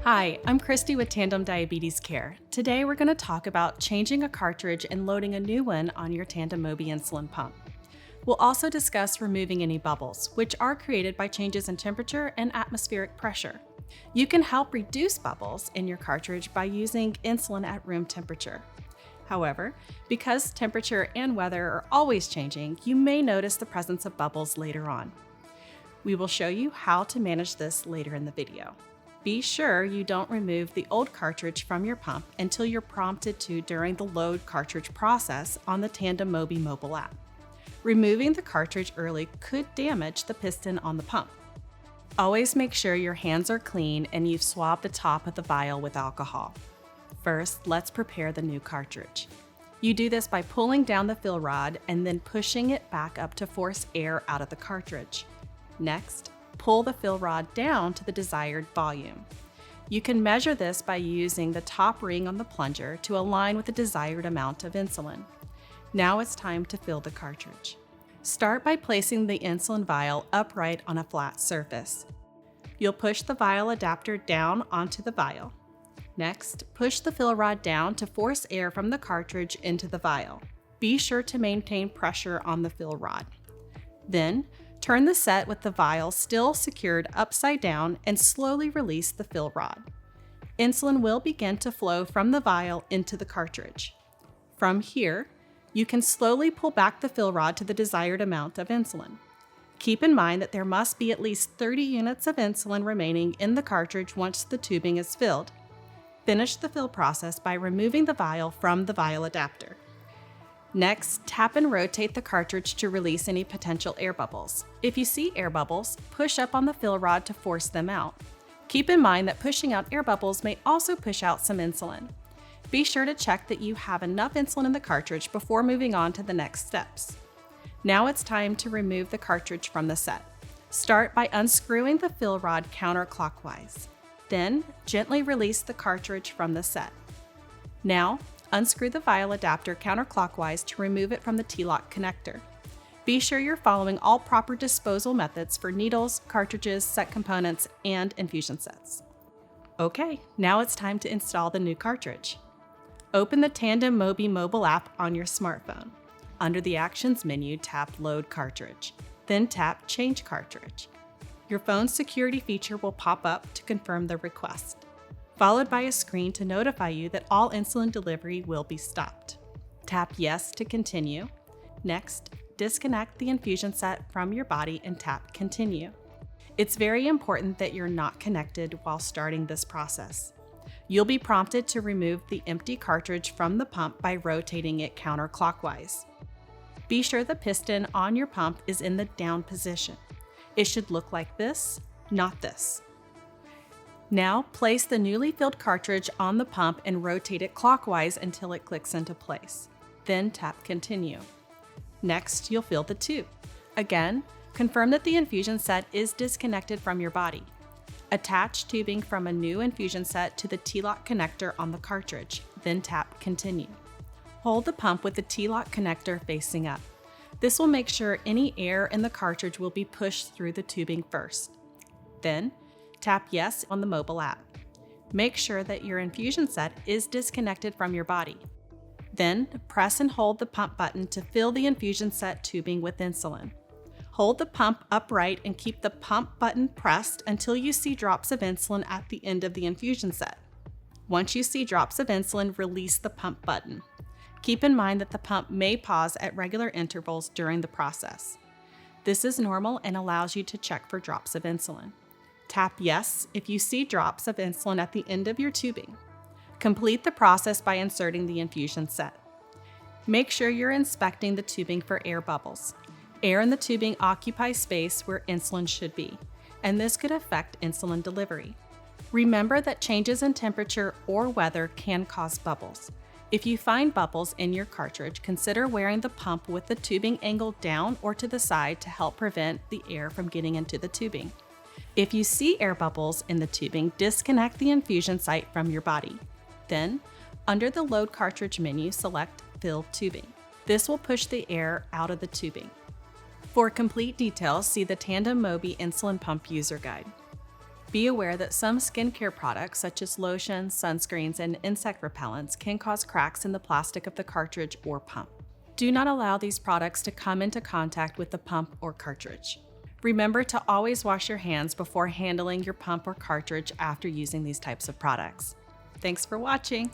Hi, I'm Christy with Tandem Diabetes Care. Today we're going to talk about changing a cartridge and loading a new one on your Tandem Mobi insulin pump. We'll also discuss removing any bubbles, which are created by changes in temperature and atmospheric pressure. You can help reduce bubbles in your cartridge by using insulin at room temperature. However, because temperature and weather are always changing, you may notice the presence of bubbles later on. We will show you how to manage this later in the video. Be sure you don't remove the old cartridge from your pump until you're prompted to during the load cartridge process on the Tandem Mobi mobile app. Removing the cartridge early could damage the piston on the pump. Always make sure your hands are clean and you've swabbed the top of the vial with alcohol. First, let's prepare the new cartridge. You do this by pulling down the fill rod and then pushing it back up to force air out of the cartridge. Next, pull the fill rod down to the desired volume. You can measure this by using the top ring on the plunger to align with the desired amount of insulin. Now it's time to fill the cartridge. Start by placing the insulin vial upright on a flat surface. You'll push the vial adapter down onto the vial. Next, push the fill rod down to force air from the cartridge into the vial. Be sure to maintain pressure on the fill rod. Then, turn the set with the vial still secured upside down and slowly release the fill rod. Insulin will begin to flow from the vial into the cartridge. From here, you can slowly pull back the fill rod to the desired amount of insulin. Keep in mind that there must be at least 30 units of insulin remaining in the cartridge once the tubing is filled. Finish the fill process by removing the vial from the vial adapter. Next, tap and rotate the cartridge to release any potential air bubbles. If you see air bubbles, push up on the fill rod to force them out. Keep in mind that pushing out air bubbles may also push out some insulin. Be sure to check that you have enough insulin in the cartridge before moving on to the next steps. Now it's time to remove the cartridge from the set. Start by unscrewing the fill rod counterclockwise. Then, gently release the cartridge from the set. Now, unscrew the vial adapter counterclockwise to remove it from the T-lock connector. Be sure you're following all proper disposal methods for needles, cartridges, set components, and infusion sets. Okay, now it's time to install the new cartridge. Open the Tandem Mobi mobile app on your smartphone. Under the Actions menu, tap Load Cartridge, then tap Change Cartridge. Your phone's security feature will pop up to confirm the request, followed by a screen to notify you that all insulin delivery will be stopped. Tap Yes to continue. Next, disconnect the infusion set from your body and tap Continue. It's very important that you're not connected while starting this process. You'll be prompted to remove the empty cartridge from the pump by rotating it counterclockwise. Be sure the piston on your pump is in the down position. It should look like this, not this. Now, place the newly filled cartridge on the pump and rotate it clockwise until it clicks into place. Then tap Continue. Next, you'll fill the tube. Again, confirm that the infusion set is disconnected from your body. Attach tubing from a new infusion set to the T-lock connector on the cartridge, then tap Continue. Hold the pump with the T-lock connector facing up. This will make sure any air in the cartridge will be pushed through the tubing first. Then, tap Yes on the mobile app. Make sure that your infusion set is disconnected from your body. Then, press and hold the pump button to fill the infusion set tubing with insulin. Hold the pump upright and keep the pump button pressed until you see drops of insulin at the end of the infusion set. Once you see drops of insulin, release the pump button. Keep in mind that the pump may pause at regular intervals during the process. This is normal and allows you to check for drops of insulin. Tap Yes if you see drops of insulin at the end of your tubing. Complete the process by inserting the infusion set. Make sure you're inspecting the tubing for air bubbles. Air in the tubing occupies space where insulin should be, and this could affect insulin delivery. Remember that changes in temperature or weather can cause bubbles. If you find bubbles in your cartridge, consider wearing the pump with the tubing angled down or to the side to help prevent the air from getting into the tubing. If you see air bubbles in the tubing, disconnect the infusion site from your body. Then, under the Load Cartridge menu, select Fill Tubing. This will push the air out of the tubing. For complete details, see the Tandem Mobi Insulin Pump User Guide. Be aware that some skincare products, such as lotions, sunscreens, and insect repellents, can cause cracks in the plastic of the cartridge or pump. Do not allow these products to come into contact with the pump or cartridge. Remember to always wash your hands before handling your pump or cartridge after using these types of products. Thanks for watching.